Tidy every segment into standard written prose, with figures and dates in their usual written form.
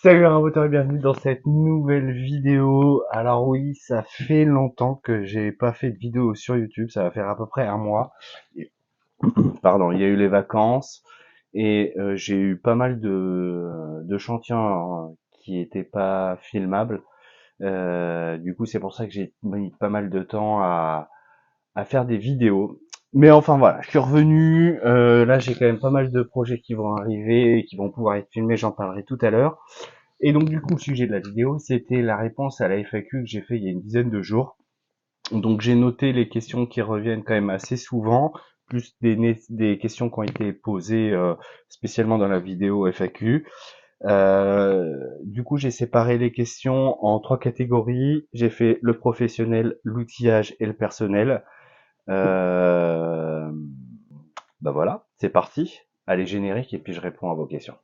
Salut Raboteur et bienvenue dans cette nouvelle vidéo. Alors oui, ça fait longtemps que j'ai pas fait de vidéo sur YouTube, ça va faire à peu près un mois. Et- Pardon, il y a eu les vacances et j'ai eu pas mal de chantiers qui étaient pas filmables. Du coup, c'est pour ça que j'ai mis pas mal de temps à faire des vidéos. Mais enfin voilà, je suis revenu. Là, j'ai quand même pas mal de projets qui vont arriver et qui vont pouvoir être filmés, j'en parlerai tout à l'heure. Et donc du coup, le sujet de la vidéo, c'était la réponse à la FAQ que j'ai fait il y a une dizaine de jours. Donc j'ai noté les questions qui reviennent quand même assez souvent, plus des questions qui ont été posées spécialement dans la vidéo FAQ. Du coup, j'ai séparé les questions en trois catégories. J'ai fait le professionnel, l'outillage et le personnel. Euh, Bah voilà, c'est parti. Allez, générique, et puis je réponds à vos questions.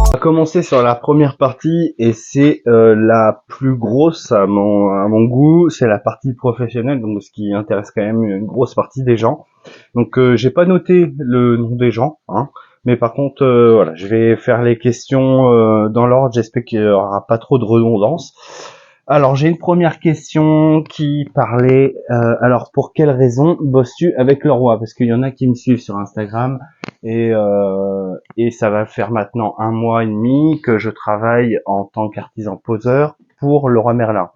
On va commencer sur la première partie et c'est la plus grosse à mon goût, c'est la partie professionnelle, donc ce qui intéresse quand même une grosse partie des gens. Donc j'ai pas noté le nom des gens, hein, mais par contre voilà, je vais faire les questions dans l'ordre. J'espère qu'il y aura pas trop de redondance. Alors j'ai une première question qui parlait. Alors pour quelle raison bosses-tu avec le roi? Parce qu'il y en a qui me suivent sur Instagram et ça va faire maintenant un mois et demi que je travaille en tant qu'artisan poseur pour le roi Merlin.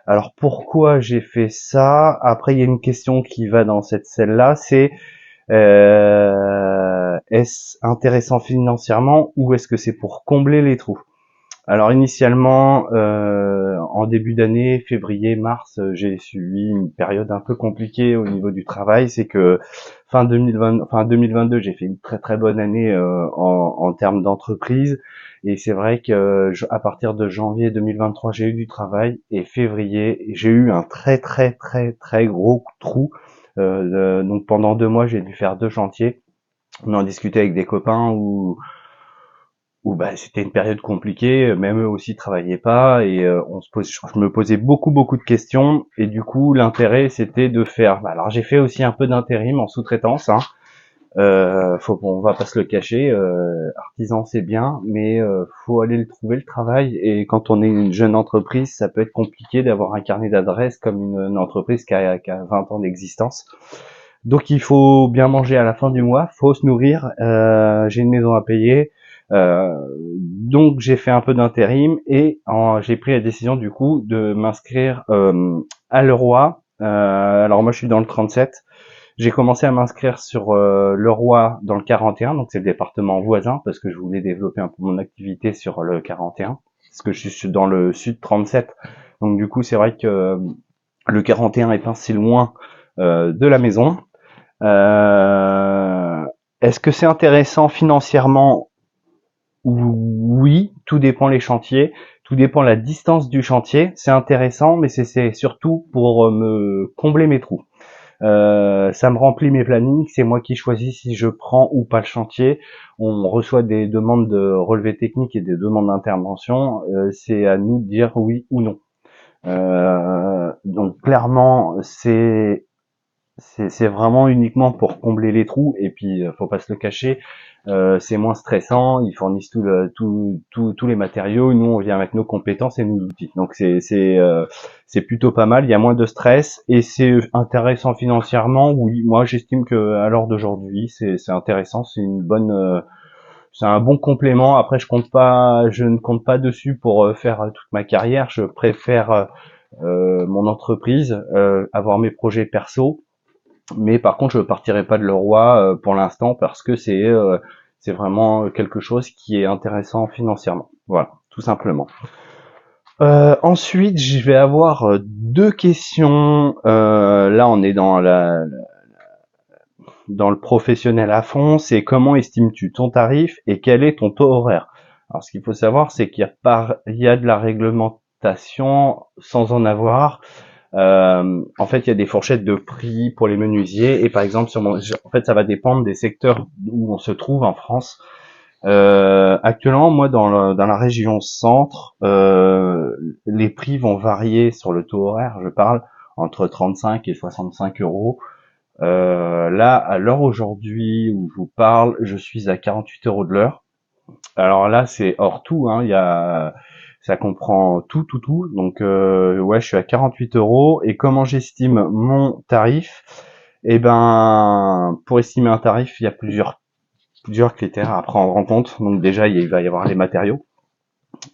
Alors pourquoi j'ai fait ça? Après il y a une question qui va dans cette celle-là, c'est est-ce intéressant financièrement ou est-ce que c'est pour combler les trous? Alors initialement, en début d'année, février, mars, j'ai suivi une période un peu compliquée au niveau du travail. C'est que fin 2022, j'ai fait une très très bonne année en termes d'entreprise. Et c'est vrai que à partir de janvier 2023, j'ai eu du travail. Et février, j'ai eu un très très très très gros trou. Donc pendant 2 mois, j'ai dû faire 2 chantiers. On en discutait avec des copains où bah, c'était une période compliquée, même eux aussi travaillaient pas et je me posais beaucoup de questions et du coup l'intérêt c'était de faire. Bah, alors j'ai fait aussi un peu d'intérim en sous-traitance. Hein. On va pas se le cacher, artisan c'est bien, mais faut aller le trouver le travail et quand on est une jeune entreprise, ça peut être compliqué d'avoir un carnet d'adresses comme une entreprise qui a 20 ans d'existence. Donc il faut bien manger à la fin du mois, faut se nourrir. J'ai une maison à payer, donc j'ai fait un peu d'intérim et j'ai pris la décision du coup de m'inscrire à Leroy. Alors moi je suis dans le 37. J'ai commencé à m'inscrire sur Leroy dans le 41, donc c'est le département voisin parce que je voulais développer un peu mon activité sur le 41, parce que je suis dans le sud 37. Donc du coup c'est vrai que le 41 est pas si loin de la maison. Euh, Est-ce que c'est intéressant financièrement? Oui, tout dépend les chantiers, tout dépend la distance du chantier. C'est intéressant, mais c'est surtout pour me combler mes trous. Ça me remplit mes plannings, c'est moi qui choisis si je prends ou pas le chantier. On reçoit des demandes de relevé technique et des demandes d'intervention. C'est à nous de dire oui ou non. Donc clairement, c'est vraiment uniquement pour combler les trous et puis faut pas se le cacher, c'est moins stressant, ils fournissent tous les matériaux, nous on vient avec nos compétences et nos outils, donc c'est plutôt pas mal, il y a moins de stress et c'est intéressant financièrement. Oui, moi j'estime que à l'heure d'aujourd'hui c'est intéressant, c'est un bon complément. Après je ne compte pas dessus pour faire toute ma carrière, je préfère mon entreprise, avoir mes projets perso. Mais par contre, je ne partirai pas de Leroy pour l'instant parce que c'est vraiment quelque chose qui est intéressant financièrement. Voilà, tout simplement. Ensuite, je vais avoir deux questions. Là, on est dans le professionnel à fond. C'est comment estimes-tu ton tarif et quel est ton taux horaire? Alors, ce qu'il faut savoir, c'est il y a de la réglementation sans en avoir. En fait, il y a des fourchettes de prix pour les menuisiers et par exemple, en fait, ça va dépendre des secteurs où on se trouve en France. Actuellement, moi, dans la région centre, les prix vont varier sur le taux horaire. Je parle entre 35 et 65 euros. Là, à l'heure aujourd'hui où je vous parle, je suis à 48 euros de l'heure. Alors là, c'est hors tout, hein. Ça comprend tout. Donc, ouais, je suis à 48 euros. Et comment j'estime mon tarif? Eh ben, pour estimer un tarif, il y a plusieurs critères à prendre en compte. Donc déjà, il va y avoir les matériaux,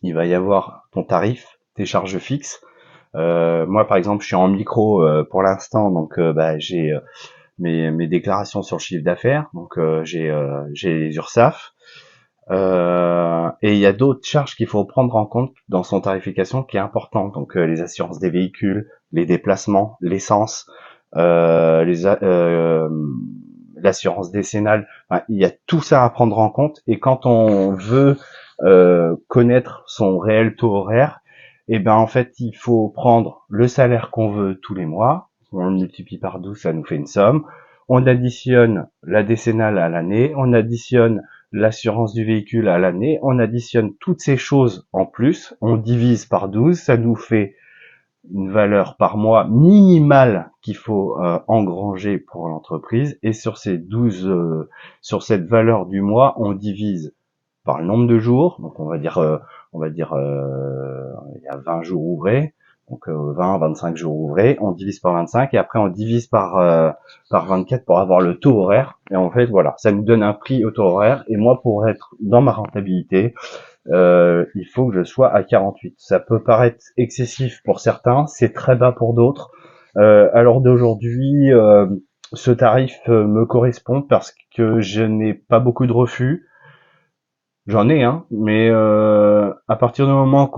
il va y avoir ton tarif, tes charges fixes. Moi, par exemple, je suis en micro pour l'instant, donc j'ai mes déclarations sur le chiffre d'affaires, donc j'ai les URSSAF. Et il y a d'autres charges qu'il faut prendre en compte dans son tarification qui est importante, donc les assurances des véhicules, les déplacements, l'essence, l'assurance décennale. Enfin, il y a tout ça à prendre en compte. Et quand on veut connaître son réel taux horaire, et ben en fait il faut prendre le salaire qu'on veut tous les mois, on le multiplie par 12, ça nous fait une somme. On additionne la décennale à l'année, on additionne l'assurance du véhicule à l'année, on additionne toutes ces choses en plus, on divise par 12, ça nous fait une valeur par mois minimale qu'il faut engranger pour l'entreprise, et sur sur cette valeur du mois, on divise par le nombre de jours, donc il y a 20 jours ouvrés, donc 25 jours ouvrés, on divise par 25 et après on divise par 24 pour avoir le taux horaire. Et en fait voilà, ça nous donne un prix au taux horaire. Et moi, pour être dans ma rentabilité, il faut que je sois à 48. Ça peut paraître excessif pour certains, c'est très bas pour d'autres. À l'heure d'aujourd'hui, ce tarif me correspond parce que je n'ai pas beaucoup de refus. J'en ai, hein, mais à partir du moment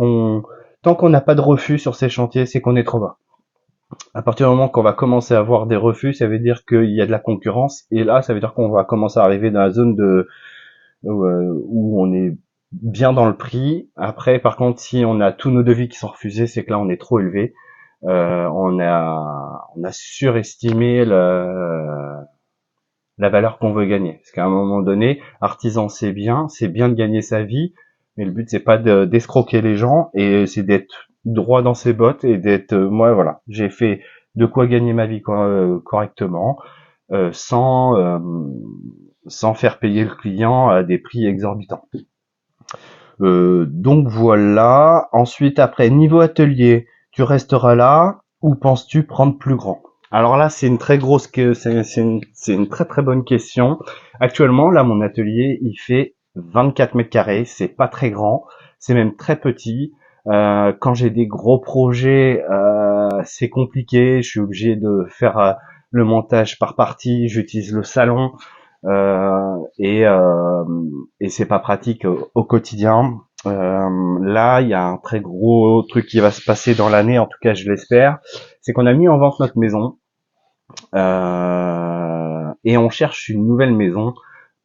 tant qu'on n'a pas de refus sur ces chantiers, c'est qu'on est trop bas. À partir du moment qu'on va commencer à avoir des refus, ça veut dire qu'il y a de la concurrence, et là, ça veut dire qu'on va commencer à arriver dans la zone où on est bien dans le prix. Après, par contre, si on a tous nos devis qui sont refusés, c'est que là, on est trop élevé. On a surestimé la valeur qu'on veut gagner. Parce qu'à un moment donné, artisan c'est bien de gagner sa vie, mais le but c'est pas d'escroquer les gens, et c'est d'être droit dans ses bottes et d'être moi voilà, j'ai fait de quoi gagner ma vie correctement, sans faire payer le client à des prix exorbitants. Donc voilà. Ensuite, après, niveau atelier, tu resteras là ou penses-tu prendre plus grand? Alors là, c'est une très grosse, c'est une très très bonne question. Actuellement, là, mon atelier, il fait 24 mètres carrés. C'est pas très grand, c'est même très petit. Quand j'ai des gros projets, c'est compliqué. Je suis obligé de faire le montage par partie. J'utilise le salon. Et c'est pas pratique au quotidien. Là, il y a un très gros truc qui va se passer dans l'année, en tout cas je l'espère, c'est qu'on a mis en vente notre maison et on cherche une nouvelle maison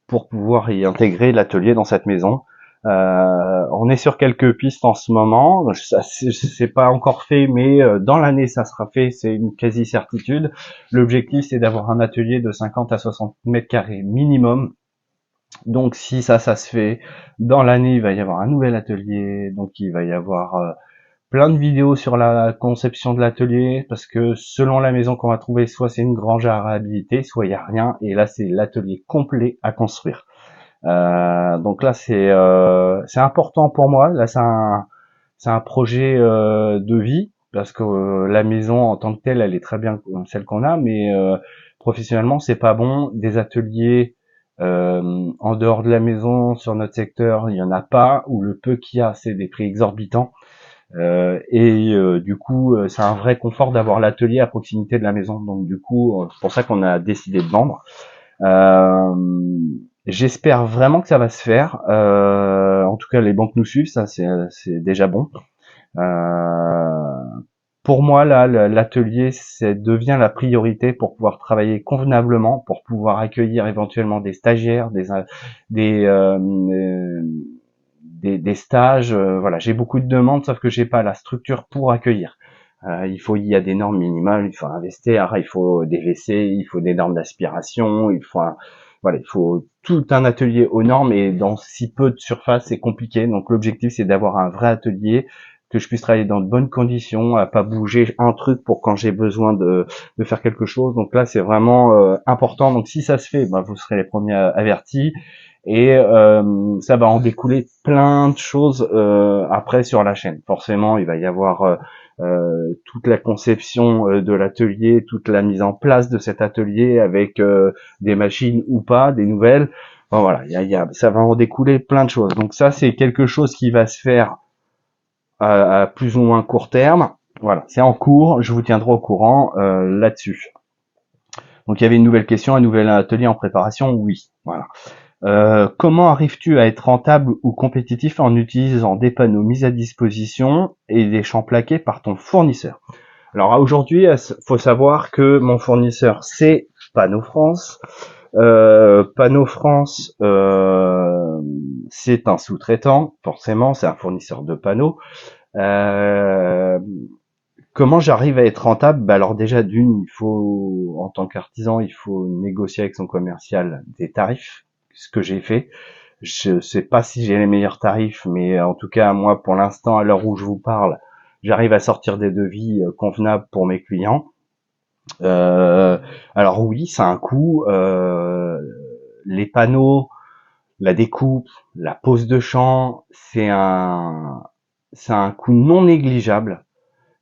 pour pouvoir y intégrer l'atelier dans cette maison. On est sur quelques pistes en ce moment, c'est pas encore fait, mais dans l'année ça sera fait, c'est une quasi-certitude. L'objectif c'est d'avoir un atelier de 50 à 60 mètres carrés minimum. Donc si ça se fait, dans l'année il va y avoir un nouvel atelier, donc il va y avoir plein de vidéos sur la conception de l'atelier, parce que selon la maison qu'on va trouver, soit c'est une grange à réhabiliter, soit il y a rien, et là c'est l'atelier complet à construire. Donc là c'est important pour moi. Là c'est un projet de vie, parce que la maison en tant que telle, elle est très bien celle qu'on a, mais professionnellement c'est pas bon. Des ateliers en dehors de la maison sur notre secteur, il y en a pas, ou le peu qu'il y a, c'est des prix exorbitants. Du coup, c'est un vrai confort d'avoir l'atelier à proximité de la maison. Donc du coup, c'est pour ça qu'on a décidé de vendre. J'espère vraiment que ça va se faire. En tout cas, les banques nous suivent, ça c'est déjà bon. Pour moi, là, l'atelier, devient la priorité pour pouvoir travailler convenablement, pour pouvoir accueillir éventuellement des stagiaires, des, euh, des stages. Voilà, j'ai beaucoup de demandes, sauf que j'ai pas la structure pour accueillir. Il y a des normes minimales, il faut investir, il faut des WC, il faut des normes d'aspiration, Voilà, il faut tout un atelier aux normes et dans si peu de surface, c'est compliqué. Donc l'objectif, c'est d'avoir un vrai atelier, que je puisse travailler dans de bonnes conditions, à pas bouger un truc pour quand j'ai besoin de faire quelque chose. Donc là, c'est vraiment important. Donc si ça se fait, ben, vous serez les premiers avertis. Et ça va en découler plein de choses après sur la chaîne. Forcément, il va y avoir toute la conception de l'atelier, toute la mise en place de cet atelier avec des machines ou pas, des nouvelles. Bon, voilà, ça va en découler plein de choses. Donc ça, c'est quelque chose qui va se faire à plus ou moins court terme. Voilà, c'est en cours. Je vous tiendrai au courant là-dessus. Donc il y avait une nouvelle question, un nouvel atelier en préparation. Oui, voilà. Comment arrives-tu à être rentable ou compétitif en utilisant des panneaux mis à disposition et des champs plaqués par ton fournisseur? Alors aujourd'hui, il faut savoir que mon fournisseur, c'est Panneau France. Panneau France, c'est un sous-traitant, forcément, c'est un fournisseur de panneaux. Euh, Comment j'arrive à être rentable? Bah alors déjà d'une, il faut, en tant qu'artisan, il faut négocier avec son commercial des tarifs, ce que j'ai fait. Je sais pas si j'ai les meilleurs tarifs, mais en tout cas, moi, pour l'instant, à l'heure où je vous parle, j'arrive à sortir des devis convenables pour mes clients. Euh, alors oui, ça a un coût. Les panneaux, la découpe, la pose de champ, c'est un coût non négligeable.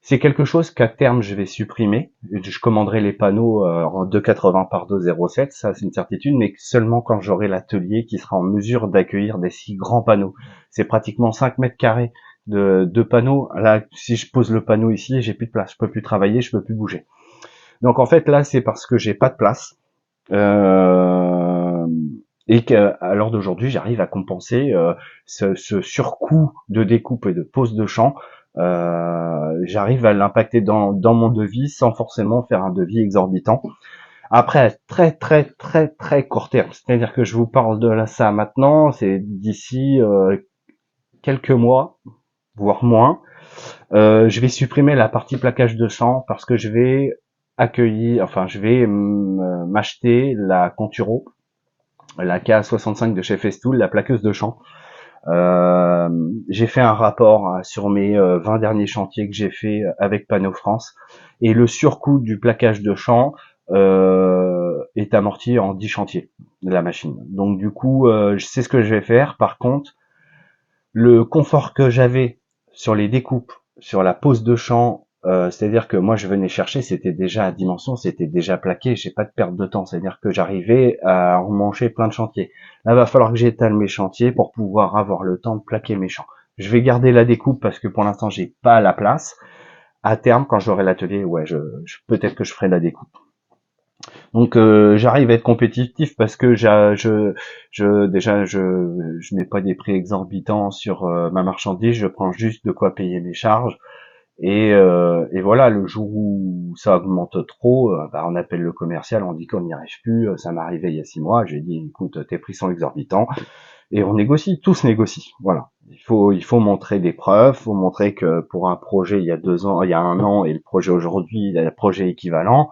C'est quelque chose qu'à terme je vais supprimer. Je commanderai les panneaux en 2,80 par 2,07, ça c'est une certitude, mais seulement quand j'aurai l'atelier qui sera en mesure d'accueillir des si grands panneaux. C'est pratiquement 5 mètres carrés de panneaux. Là, si je pose le panneau ici, j'ai plus de place, je peux plus travailler, je peux plus bouger. Donc en fait là, c'est parce que j'ai pas de place. Euh, et qu'à l'heure d'aujourd'hui, j'arrive à compenser ce surcoût de découpe et de pose de champ. J'arrive à l'impacter dans mon devis sans forcément faire un devis exorbitant. Après, très court terme, c'est-à-dire que je vous parle de là ça maintenant, c'est d'ici quelques mois, voire moins. Je vais supprimer la partie plaquage de champ parce que je vais je vais m'acheter la Conturo, la K65 de chez Festool, la plaqueuse de champ. J'ai fait un rapport sur mes 20 derniers chantiers que j'ai fait avec Panneau France et le surcoût du plaquage de champ est amorti en 10 chantiers de la machine. Donc du coup, je sais ce que je vais faire. Par contre, le confort que j'avais sur les découpes, sur la pose de champ, c'est-à-dire que moi je venais chercher, c'était déjà à dimension, c'était déjà plaqué, j'ai pas de perte de temps, c'est-à-dire que j'arrivais à emmancher plein de chantiers. Là, va falloir que j'étale mes chantiers pour pouvoir avoir le temps de plaquer mes champs. Je vais garder la découpe parce que pour l'instant j'ai pas la place. À terme, quand j'aurai l'atelier, ouais, peut-être que je ferai la découpe. Donc j'arrive à être compétitif parce que je mets pas des prix exorbitants sur ma marchandise, je prends juste de quoi payer mes charges et voilà, le jour où ça augmente trop, bah, on appelle le commercial, on dit qu'on n'y arrive plus. Ça m'est arrivé il y a 6 mois, j'ai dit écoute, tes prix sont exorbitants et on négocie, tout se négocie. Voilà, il faut montrer des preuves, faut montrer que pour un projet il y a 2 ans, il y a 1 an et le projet aujourd'hui, il y a un projet équivalent.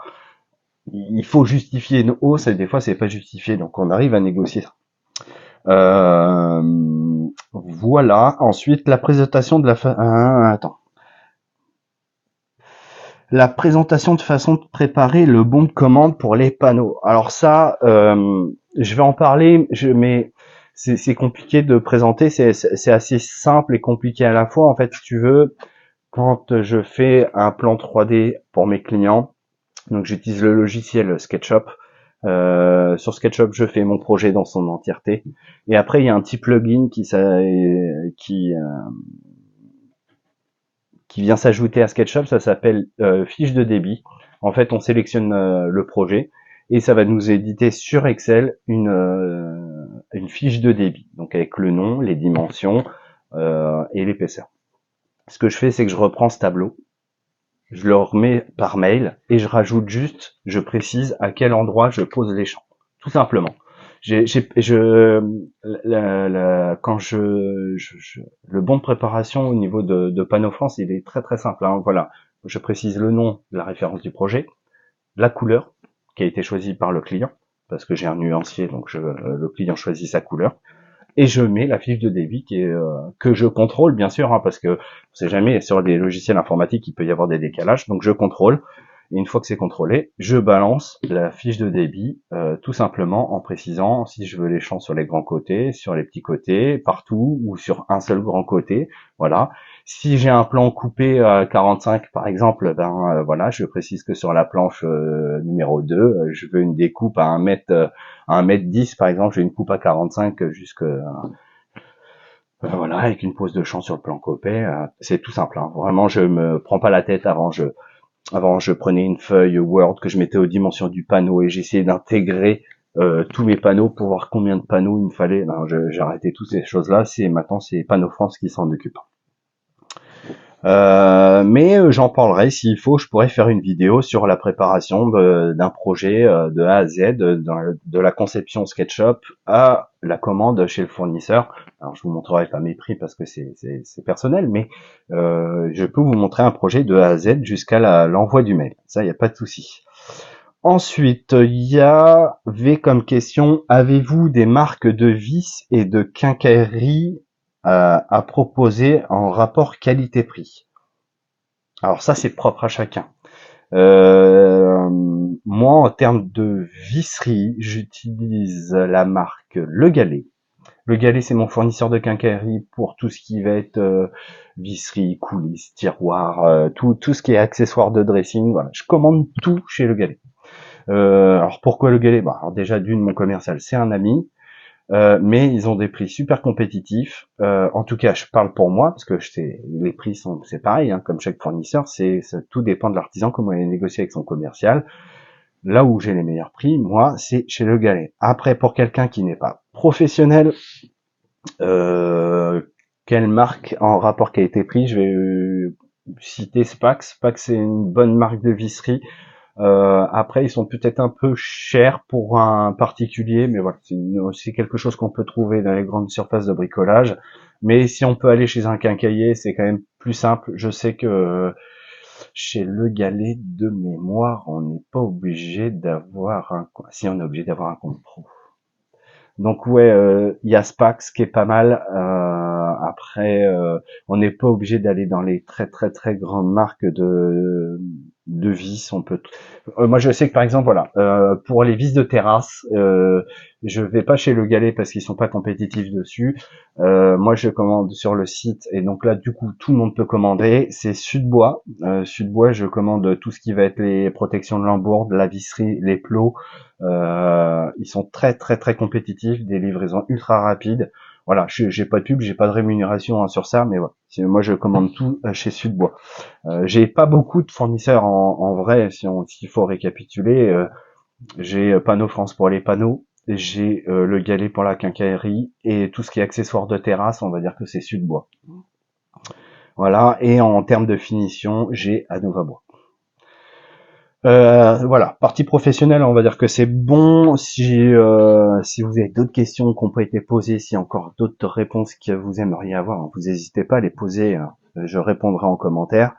Il faut justifier une hausse et des fois c'est pas justifié, donc on arrive à négocier ça. Voilà. Ensuite, la présentation de la présentation de façon de préparer le bon de commande pour les panneaux. Alors ça, je vais en parler, mais c'est compliqué de présenter, c'est assez simple et compliqué à la fois. En fait, si tu veux, quand je fais un plan 3D pour mes clients, donc j'utilise le logiciel SketchUp. Sur SketchUp, je fais mon projet dans son entièreté. Et après, il y a un petit plugin qui vient s'ajouter à SketchUp. Ça s'appelle fiche de débit. En fait, on sélectionne le projet et ça va nous éditer sur Excel une fiche de débit. Donc avec le nom, les dimensions et l'épaisseur. Ce que je fais, c'est que je reprends ce tableau, je le remets par mail et je précise à quel endroit je pose les champs, tout simplement. Quand le bon de préparation au niveau de Panneau France, il est très simple. Hein, voilà, je précise le nom, la référence du projet, la couleur qui a été choisie par le client, parce que j'ai un nuancier, donc le client choisit sa couleur. Et je mets la fiche de débit que je contrôle, bien sûr, hein, parce que on sait jamais, sur des logiciels informatiques, il peut y avoir des décalages, donc je contrôle. Et une fois que c'est contrôlé, je balance la fiche de débit, tout simplement en précisant si je veux les champs sur les grands côtés, sur les petits côtés, partout, ou sur un seul grand côté. Voilà. Si j'ai un plan coupé à 45 par exemple, voilà, je précise que sur la planche numéro 2, je veux une découpe à 1 m 10 par exemple, j'ai une coupe à 45 jusque voilà, avec une pose de champ sur le plan coupé, c'est tout simple, hein. Vraiment, je me prends pas la tête avant, je prenais une feuille Word que je mettais aux dimensions du panneau et j'essayais d'intégrer tous mes panneaux pour voir combien de panneaux il me fallait. Ben, j'ai arrêté toutes ces choses-là. Maintenant c'est Panneau France qui s'en occupe. Mais j'en parlerai s'il faut. Je pourrais faire une vidéo sur la préparation d'un projet de A à Z, de la conception SketchUp à la commande chez le fournisseur. Alors je vous montrerai pas mes prix parce que c'est personnel, mais je peux vous montrer un projet de A à Z jusqu'à l'envoi du mail. Ça, il n'y a pas de souci. Ensuite, il y avait comme question, avez-vous des marques de vis et de quincaillerie à proposer en rapport qualité-prix? Alors ça, c'est propre à chacun. Moi, en termes de visserie, j'utilise la marque Le Galet. Le Galet, c'est mon fournisseur de quincaillerie pour tout ce qui va être visserie, coulisses, tiroirs, tout ce qui est accessoires de dressing. Voilà, je commande tout chez Le Galet. Alors pourquoi Le Galet? Alors déjà d'une, mon commercial, c'est un ami. Mais ils ont des prix super compétitifs. En tout cas, je parle pour moi parce que les prix c'est pareil, hein, comme chaque fournisseur. Tout dépend de l'artisan, comment il est négocié avec son commercial. Là où j'ai les meilleurs prix, moi, c'est chez Le Galet. Après, pour quelqu'un qui n'est pas professionnel, quelle marque en rapport qualité-prix? Je vais citer Spax. Spax, c'est une bonne marque de visserie. Après, ils sont peut-être un peu chers pour un particulier, mais voilà, c'est quelque chose qu'on peut trouver dans les grandes surfaces de bricolage. Mais si on peut aller chez un quincaillier, c'est quand même plus simple. Je sais que chez Le Galet, de mémoire, on n'est pas obligé d'avoir si on est obligé d'avoir un compte pro. Donc ouais, il y a Spax qui est pas mal. Après, on n'est pas obligé d'aller dans les très très très grandes marques de vis. Moi, je sais que par exemple, voilà, pour les vis de terrasse, je vais pas chez Le Galet parce qu'ils sont pas compétitifs dessus. Moi, je commande sur le site et donc là, du coup, tout le monde peut commander. C'est Sudbois. Sudbois, je commande tout ce qui va être les protections de lambourde, la visserie, les plots. Ils sont très très très compétitifs, des livraisons ultra rapides. Voilà, j'ai pas de pub, j'ai pas de rémunération sur ça, mais voilà. Moi, je commande tout chez Sudbois. J'ai pas beaucoup de fournisseurs en vrai, s'il faut récapituler. J'ai Panneau France pour les panneaux, j'ai Le Galet pour la quincaillerie et tout ce qui est accessoires de terrasse, on va dire que c'est Sudbois. Voilà, et en termes de finition, j'ai Anova Bois. Voilà, partie professionnelle, on va dire que c'est bon. Si vous avez d'autres questions qui n'ont pas été posées, s'il y a encore d'autres réponses que vous aimeriez avoir, vous n'hésitez pas à les poser, je répondrai en commentaire.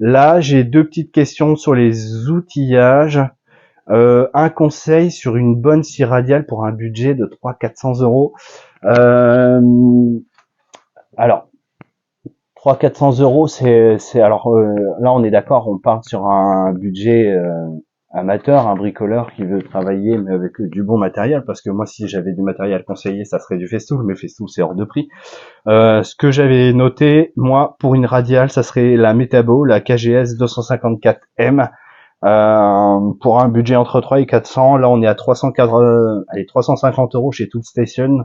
Là, j'ai deux petites questions sur les outillages. Un conseil sur une bonne scie radiale pour un budget de 300-400 euros. Alors, 300-400 euros, alors là on est d'accord, on part sur un budget amateur, un bricoleur qui veut travailler mais avec du bon matériel, parce que moi si j'avais du matériel conseillé, ça serait du Festool, mais Festool c'est hors de prix. Ce que j'avais noté, moi, pour une radiale, ça serait la Metabo, la KGS 254M. Pour un budget entre 3 et 400, là on est à 350 euros chez Toolstation.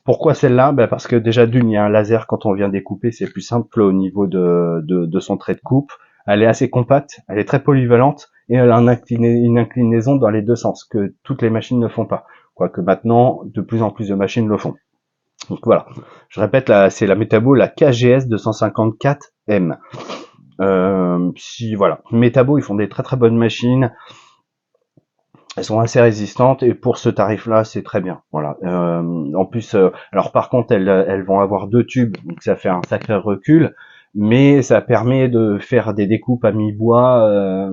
Pourquoi celle-là? Parce que déjà d'une, il y a un laser quand on vient découper, c'est plus simple au niveau de son trait de coupe. Elle est assez compacte, elle est très polyvalente et elle a une inclinaison dans les deux sens que toutes les machines ne font pas. Quoique maintenant, de plus en plus de machines le font. Donc voilà, je répète, c'est la Metabo, la KGS 254M. Voilà, Metabo, ils font des très très bonnes machines. Elles sont assez résistantes et pour ce tarif-là, c'est très bien. Voilà. En plus, alors par contre, elles vont avoir deux tubes, donc ça fait un sacré recul, mais ça permet de faire des découpes à mi-bois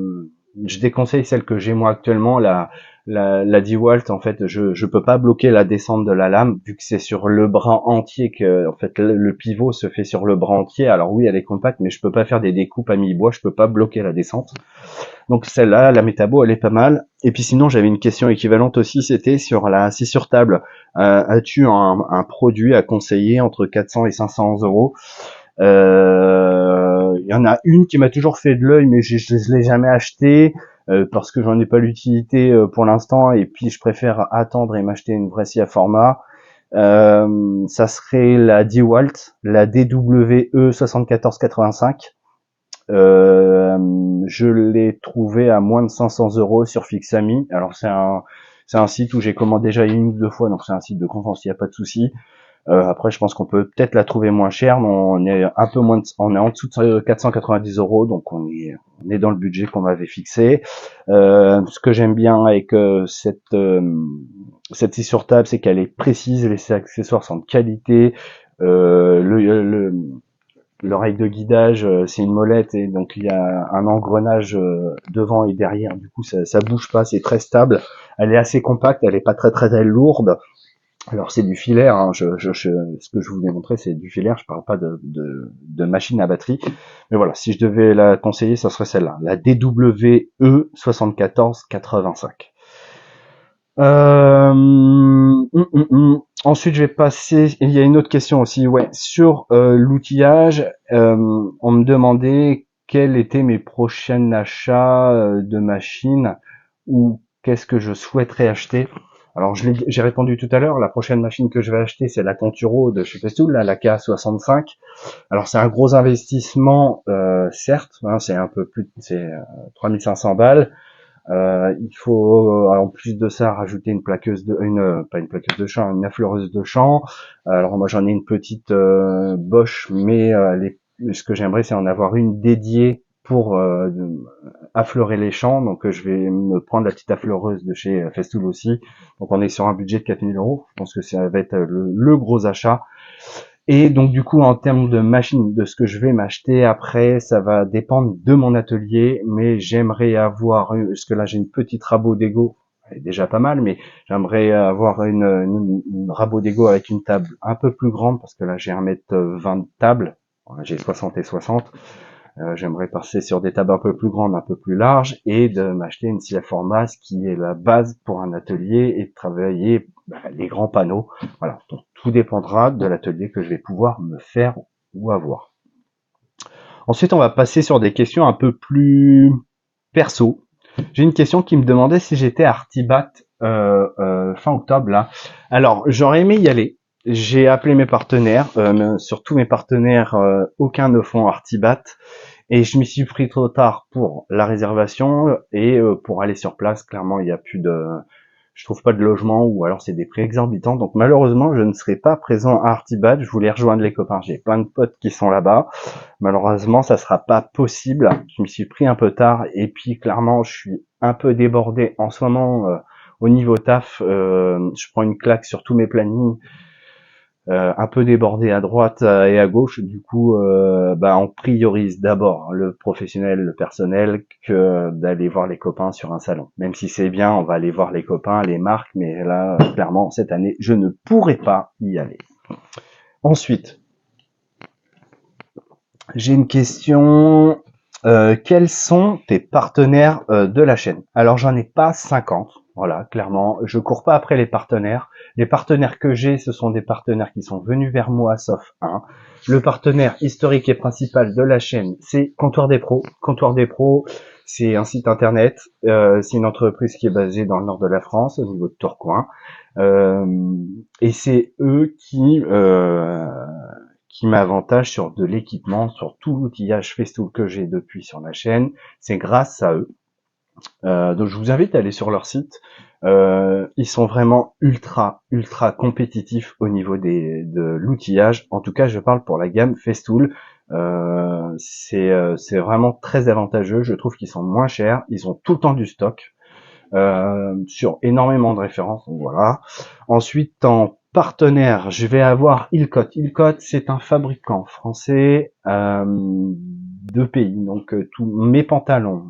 je déconseille celle que j'ai moi actuellement, la DeWalt. En fait, je peux pas bloquer la descente de la lame vu que c'est sur le bras entier que, en fait, le pivot se fait sur le bras entier. Alors oui, elle est compacte, mais je peux pas faire des découpes à mi-bois, je peux pas bloquer la descente. Donc celle-là, la Metabo, elle est pas mal. Et puis sinon, j'avais une question équivalente aussi, c'était sur la scie sur table. As-tu un produit à conseiller entre 400 et 500 euros? Il y en a une qui m'a toujours fait de l'œil, mais je l'ai jamais achetée parce que j'en ai pas l'utilité pour l'instant, et puis je préfère attendre et m'acheter une vraie scie à format. Ça serait la DeWalt, la DWE 7485. Je l'ai trouvé à moins de 500 euros sur Fixami. Alors c'est un site où j'ai commandé déjà une ou deux fois, donc c'est un site de confiance, il n'y a pas de souci. Après, je pense qu'on peut peut-être la trouver moins chère, mais on est un peu moins, on est en dessous de 490 euros, donc on est dans le budget qu'on m'avait fixé. Ce que j'aime bien avec cette scie sur table, c'est qu'elle est précise, les accessoires sont de qualité. L'oreille de guidage, c'est une molette, et donc il y a un engrenage devant et derrière. Du coup, ça bouge pas, c'est très stable. Elle est assez compacte, elle est pas très lourde. Alors c'est du filaire, hein. Ce que je vous ai montré, c'est du filaire. Je parle pas de machine à batterie. Mais voilà, si je devais la conseiller, ça serait celle-là, la DWE 7485. Ensuite, je vais passer. Il y a une autre question aussi, ouais, sur l'outillage. On me demandait quels étaient mes prochains achats de machines ou qu'est-ce que je souhaiterais acheter. Alors, j'ai répondu tout à l'heure. La prochaine machine que je vais acheter, c'est la Conturo de chez Festool, la K65. Alors, c'est un gros investissement, certes, hein, c'est un peu plus, c'est 3500 balles. Il faut en plus de ça rajouter une plaqueuse de pas une plaqueuse de champ, une affleureuse de champ. Alors moi j'en ai une petite Bosch, mais ce que j'aimerais c'est en avoir une dédiée pour affleurer les champs. Donc je vais me prendre la petite affleureuse de chez Festool aussi. Donc on est sur un budget de 4000 euros. Je pense que ça va être le gros achat. Et donc du coup, en termes de machine, de ce que je vais m'acheter après, ça va dépendre de mon atelier, mais j'aimerais avoir, parce que là j'ai une petite rabot d'ego, elle est déjà pas mal, mais j'aimerais avoir une rabot d'ego avec une table un peu plus grande, parce que là j'ai 1,20 m de table, j'ai 60 et 60. J'aimerais passer sur des tables un peu plus grandes, un peu plus larges, et de m'acheter une scie à format, ce qui est la base pour un atelier, et de travailler les grands panneaux. Voilà, donc tout dépendra de l'atelier que je vais pouvoir me faire ou avoir. Ensuite, on va passer sur des questions un peu plus perso. J'ai une question qui me demandait si j'étais à Artibat fin octobre là. Alors, j'aurais aimé y aller. J'ai appelé mes partenaires, surtout mes partenaires, aucun ne font Artibat. Et je m'y suis pris trop tard pour la réservation et pour aller sur place. Clairement, il y a plus de, je trouve pas de logement, ou alors c'est des prix exorbitants. Donc malheureusement, je ne serai pas présent à Artibat. Je voulais rejoindre les copains. J'ai plein de potes qui sont là-bas. Malheureusement, ça sera pas possible. Je m'y suis pris un peu tard et puis clairement, je suis un peu débordé en ce moment au niveau taf. Je prends une claque sur tous mes plannings. Un peu débordé à droite et à gauche. Du coup, on priorise d'abord le professionnel, le personnel, que d'aller voir les copains sur un salon. Même si c'est bien, on va aller voir les copains, les marques, mais là, clairement, cette année, je ne pourrai pas y aller. Ensuite, j'ai une question. Quels sont tes partenaires de la chaîne? Alors, j'en ai pas 50. Voilà, clairement, je cours pas après les partenaires. Les partenaires que j'ai, ce sont des partenaires qui sont venus vers moi, sauf un. Le partenaire historique et principal de la chaîne, c'est Comptoir des Pros. Comptoir des Pros, c'est un site internet. C'est une entreprise qui est basée dans le nord de la France, au niveau de Tourcoing. Et c'est eux qui m'avantage sur de l'équipement, sur tout l'outillage Festool que j'ai depuis sur la chaîne. C'est grâce à eux. Donc je vous invite à aller sur leur site. Ils sont vraiment ultra compétitifs au niveau de l'outillage. En tout cas, je parle pour la gamme Festool. C'est vraiment très avantageux. Je trouve qu'ils sont moins chers. Ils ont tout le temps du stock sur énormément de références. Donc voilà. Ensuite, en partenaire, je vais avoir Ilcot. Ilcot, c'est un fabricant français de pays. Donc tous mes pantalons,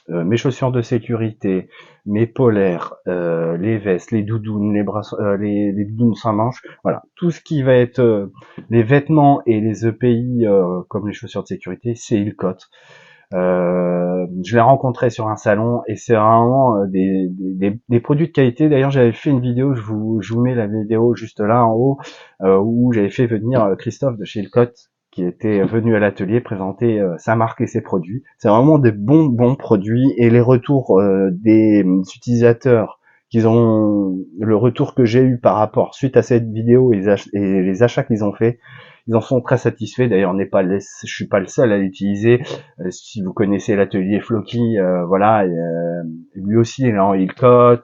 mes chaussures de sécurité, mes polaires, les vestes, les doudounes, les doudounes sans manches, voilà, tout ce qui va être les vêtements et les EPI comme les chaussures de sécurité, c'est Hillcoat. Je l'ai rencontré sur un salon et c'est vraiment des produits de qualité. D'ailleurs, j'avais fait une vidéo, je vous mets la vidéo juste là en haut, où j'avais fait venir Christophe de chez Hillcoat qui était venu à l'atelier présenter sa marque et ses produits. C'est vraiment des bons produits et les retours des utilisateurs le retour que j'ai eu par rapport suite à cette vidéo et les achats qu'ils ont fait, ils en sont très satisfaits. D'ailleurs, je suis pas le seul à l'utiliser. Si vous connaissez l'atelier Floki, voilà, lui aussi il est en Hillcoat.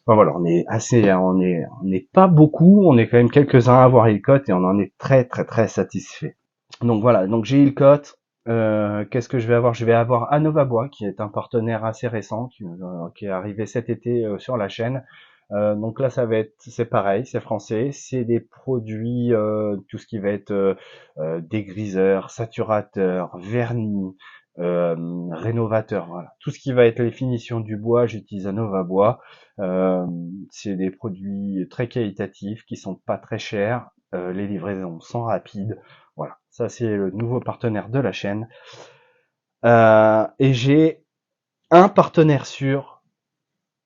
Enfin, voilà, on n'est pas beaucoup, on est quand même quelques-uns à avoir Hillcoat et on en est très satisfait. Donc voilà, donc j'ai Hillcoat. Qu'est-ce que je vais avoir? Je vais avoir Anova Bois, qui est un partenaire assez récent, qui est arrivé cet été sur la chaîne. Donc là, c'est pareil, c'est français, c'est des produits, tout ce qui va être dégriseur, saturateur, vernis, rénovateur, voilà. Tout ce qui va être les finitions du bois, j'utilise Anova Bois. C'est des produits très qualitatifs, qui sont pas très chers, les livraisons sont rapides. Voilà, ça c'est le nouveau partenaire de la chaîne. Et j'ai un partenaire sûr,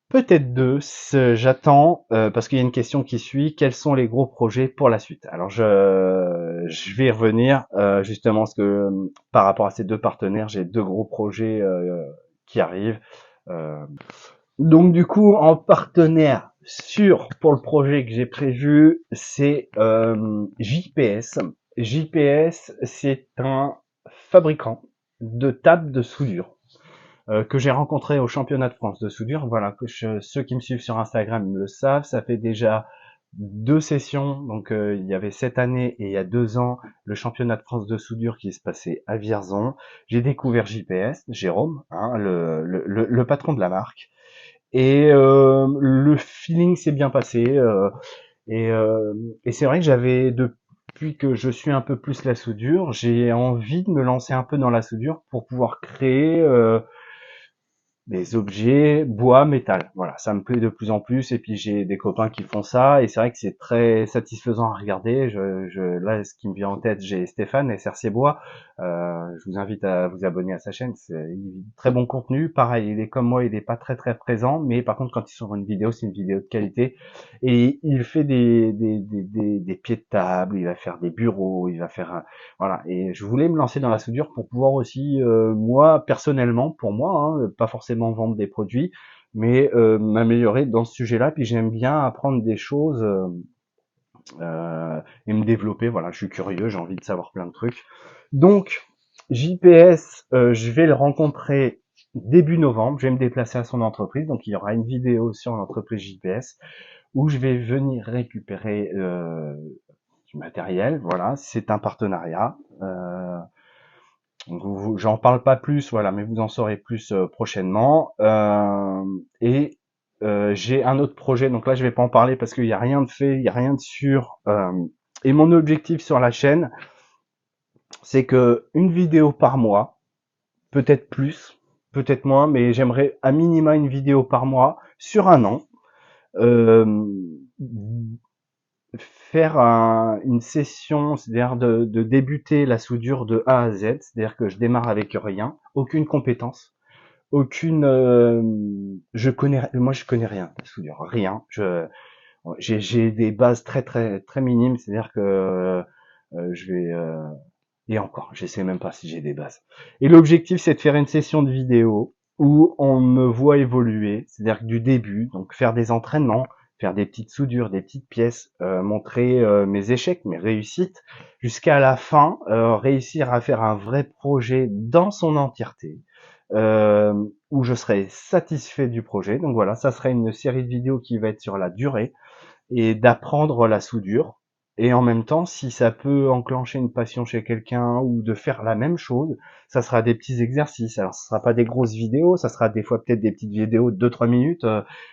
peut-être deux, j'attends, parce qu'il y a une question qui suit, quels sont les gros projets pour la suite? Alors je vais y revenir, justement, parce que par rapport à ces deux partenaires, j'ai deux gros projets qui arrivent. Donc du coup, en partenaire sûr pour le projet que j'ai prévu, c'est JPS. JPS, c'est un fabricant de tables de soudure que j'ai rencontré au championnat de France de soudure. Voilà, ceux qui me suivent sur Instagram le savent. Ça fait déjà 2 sessions. Donc il y avait cette année et il y a 2 ans le championnat de France de soudure qui se passait à Vierzon. J'ai découvert JPS, Jérôme, hein, le patron de la marque. Et le feeling s'est bien passé. Et c'est vrai que depuis que je suis un peu plus la soudure, j'ai envie de me lancer un peu dans la soudure pour pouvoir créer des objets bois, métal. Voilà, ça me plaît de plus en plus. Et puis j'ai des copains qui font ça, et c'est vrai que c'est très satisfaisant à regarder. Là, ce qui me vient en tête, j'ai Stéphane, SRC Bois. Je vous invite à vous abonner à sa chaîne. C'est très bon contenu. Pareil, il est comme moi, il est pas très présent, mais par contre, quand il sort une vidéo, c'est une vidéo de qualité. Et il fait des pieds de table, il va faire des bureaux, il va faire voilà. Et je voulais me lancer dans la soudure pour pouvoir aussi, moi, personnellement, pour moi, hein, pas forcément vendre des produits, mais m'améliorer dans ce sujet-là. Puis j'aime bien apprendre des choses et me développer. Voilà, je suis curieux, j'ai envie de savoir plein de trucs. Donc, JPS, je vais le rencontrer début novembre. Je vais me déplacer à son entreprise. Donc, il y aura une vidéo sur l'entreprise JPS où je vais venir récupérer du matériel. Voilà, c'est un partenariat. J'en parle pas plus, voilà, mais vous en saurez plus prochainement. Et j'ai un autre projet, donc là je vais pas en parler parce qu'il y a rien de fait, il y a rien de sûr. Et mon objectif sur la chaîne, c'est que une vidéo par mois, peut-être plus, peut-être moins, mais j'aimerais à minima une vidéo par mois sur un an. Euh, Faire une session, c'est-à-dire de débuter la soudure de A à Z, c'est-à-dire que je démarre avec rien, aucune compétence, aucune, moi je connais rien de soudure, rien. J'ai des bases très minimes, c'est-à-dire que je vais et encore, je sais même pas si j'ai des bases. Et l'objectif, c'est de faire une session de vidéo où on me voit évoluer, c'est-à-dire que du début, donc faire des entraînements, faire des petites soudures, des petites pièces, montrer mes échecs, mes réussites, jusqu'à la fin, réussir à faire un vrai projet dans son entièreté, où je serai satisfait du projet. Donc voilà, ça serait une série de vidéos qui va être sur la durée et d'apprendre la soudure. Et en même temps, si ça peut enclencher une passion chez quelqu'un ou de faire la même chose, ça sera des petits exercices. Alors, ce sera pas des grosses vidéos, ça sera des fois peut-être des petites vidéos de 2-3 minutes,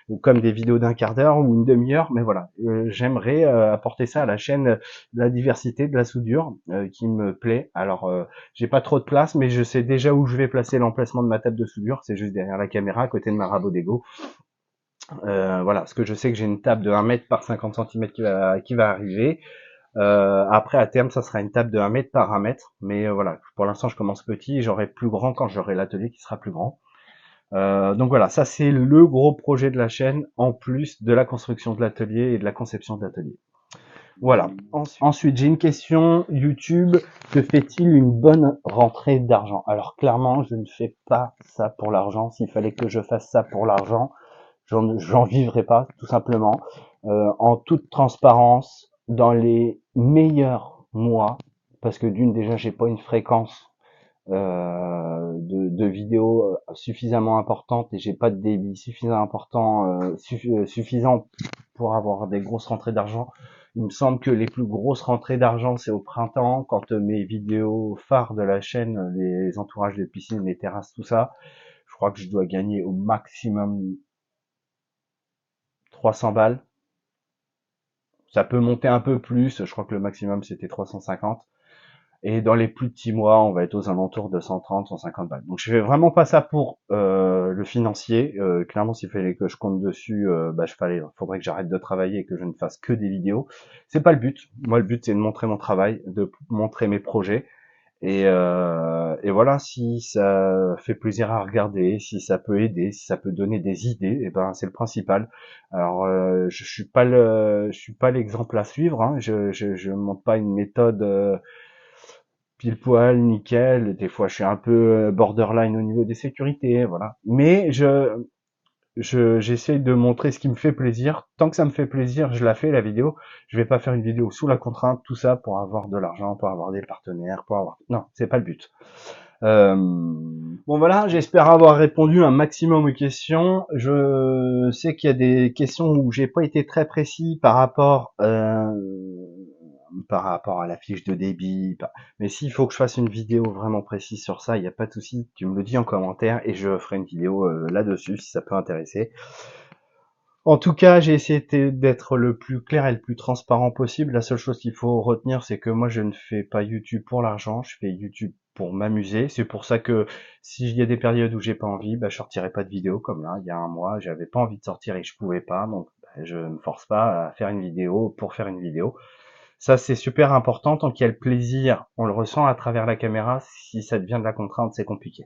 ou comme des vidéos d'un quart d'heure ou une demi-heure. Mais voilà, j'aimerais apporter ça à la chaîne, la diversité de la soudure qui me plaît. Alors, j'ai pas trop de place, mais je sais déjà où je vais placer l'emplacement de ma table de soudure. C'est juste derrière la caméra, à côté de ma rabot d'ego. Voilà, parce que je sais que j'ai une table de 1 mètre par 50 centimètres qui va arriver. Après, à terme, ça sera une table de 1 mètre par 1 mètre. Mais voilà, pour l'instant, je commence petit et j'aurai plus grand quand j'aurai l'atelier qui sera plus grand. Donc voilà, ça c'est le gros projet de la chaîne, en plus de la construction de l'atelier et de la conception de l'atelier. Voilà. Ensuite, j'ai une question. YouTube, que fait-il une bonne rentrée d'argent? Alors clairement, je ne fais pas ça pour l'argent. S'il fallait que je fasse ça pour l'argent, j'en vivrais pas, tout simplement. En toute transparence, dans les meilleurs mois, parce que d'une déjà j'ai pas une fréquence de vidéos suffisamment importante et j'ai pas de débit suffisamment important, suffisant pour avoir des grosses rentrées d'argent. Il me semble que les plus grosses rentrées d'argent c'est au printemps, quand mes vidéos phares de la chaîne, les entourages de piscine, les terrasses, tout ça, je crois que je dois gagner au maximum 300 balles. Ça peut monter un peu plus, je crois que le maximum c'était 350. Et dans les plus petits mois, on va être aux alentours de 130, 150 balles. Donc je fais vraiment pas ça pour le financier. Clairement, s'il fallait que je compte dessus, faudrait que j'arrête de travailler et que je ne fasse que des vidéos. C'est pas le but. Moi, le but c'est de montrer mon travail, de montrer mes projets. Et voilà, si ça fait plaisir à regarder, si ça peut aider, si ça peut donner des idées, et ben c'est le principal. Alors je suis pas l'exemple à suivre. Hein. Je montre pas une méthode pile poil, nickel. Des fois, je suis un peu borderline au niveau des sécurités, voilà. Mais j'essaie de montrer ce qui me fait plaisir. Tant que ça me fait plaisir, je la fais la vidéo. Je vais pas faire une vidéo sous la contrainte, tout ça pour avoir de l'argent, pour avoir des partenaires, pour avoir. Non, c'est pas le but. Bon voilà, j'espère avoir répondu un maximum aux questions. Je sais qu'il y a des questions où j'ai pas été très précis par rapport à la fiche de débit. Mais s'il faut que je fasse une vidéo vraiment précise sur ça, il n'y a pas de souci. Tu me le dis en commentaire et je ferai une vidéo là-dessus si ça peut intéresser. En tout cas, j'ai essayé d'être le plus clair et le plus transparent possible. La seule chose qu'il faut retenir, c'est que moi, je ne fais pas YouTube pour l'argent. Je fais YouTube pour m'amuser. C'est pour ça que s'il y a des périodes où j'ai pas envie, je sortirai pas de vidéo comme là, il y a un mois, j'avais pas envie de sortir et je pouvais pas. Donc, je ne me force pas à faire une vidéo pour faire une vidéo. Ça, c'est super important. Tant qu'il y a le plaisir, on le ressent à travers la caméra. Si ça devient de la contrainte, c'est compliqué.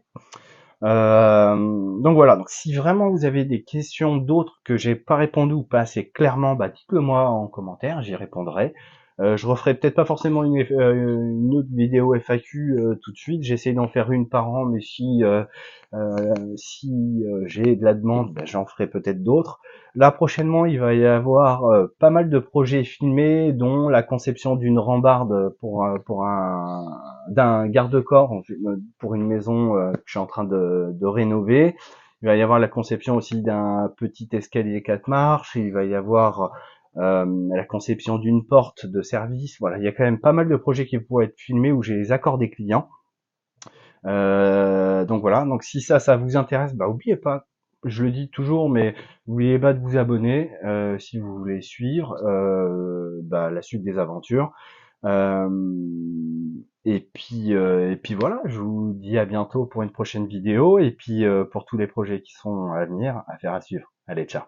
Donc voilà, donc si vraiment vous avez des questions d'autres que j'ai pas répondu ou pas assez clairement, dites-le moi en commentaire, j'y répondrai. Je referai peut-être pas forcément une autre vidéo FAQ tout de suite, j'essaie d'en faire une par an, mais si j'ai de la demande, j'en ferai peut-être d'autres. Là prochainement, il va y avoir pas mal de projets filmés, dont la conception d'une rambarde pour d'un garde-corps pour une maison que je suis en train de rénover. Il va y avoir la conception aussi d'un petit escalier 4 marches. Il va y avoir la conception d'une porte de service. Voilà, il y a quand même pas mal de projets qui pourraient être filmés où j'ai les accords des clients. Donc voilà, donc si ça vous intéresse, oubliez pas, je le dis toujours, mais n'oubliez pas de vous abonner si vous voulez suivre la suite des aventures. Euh, et puis voilà, je vous dis à bientôt pour une prochaine vidéo et puis pour tous les projets qui sont à venir, à faire à suivre. Allez, ciao.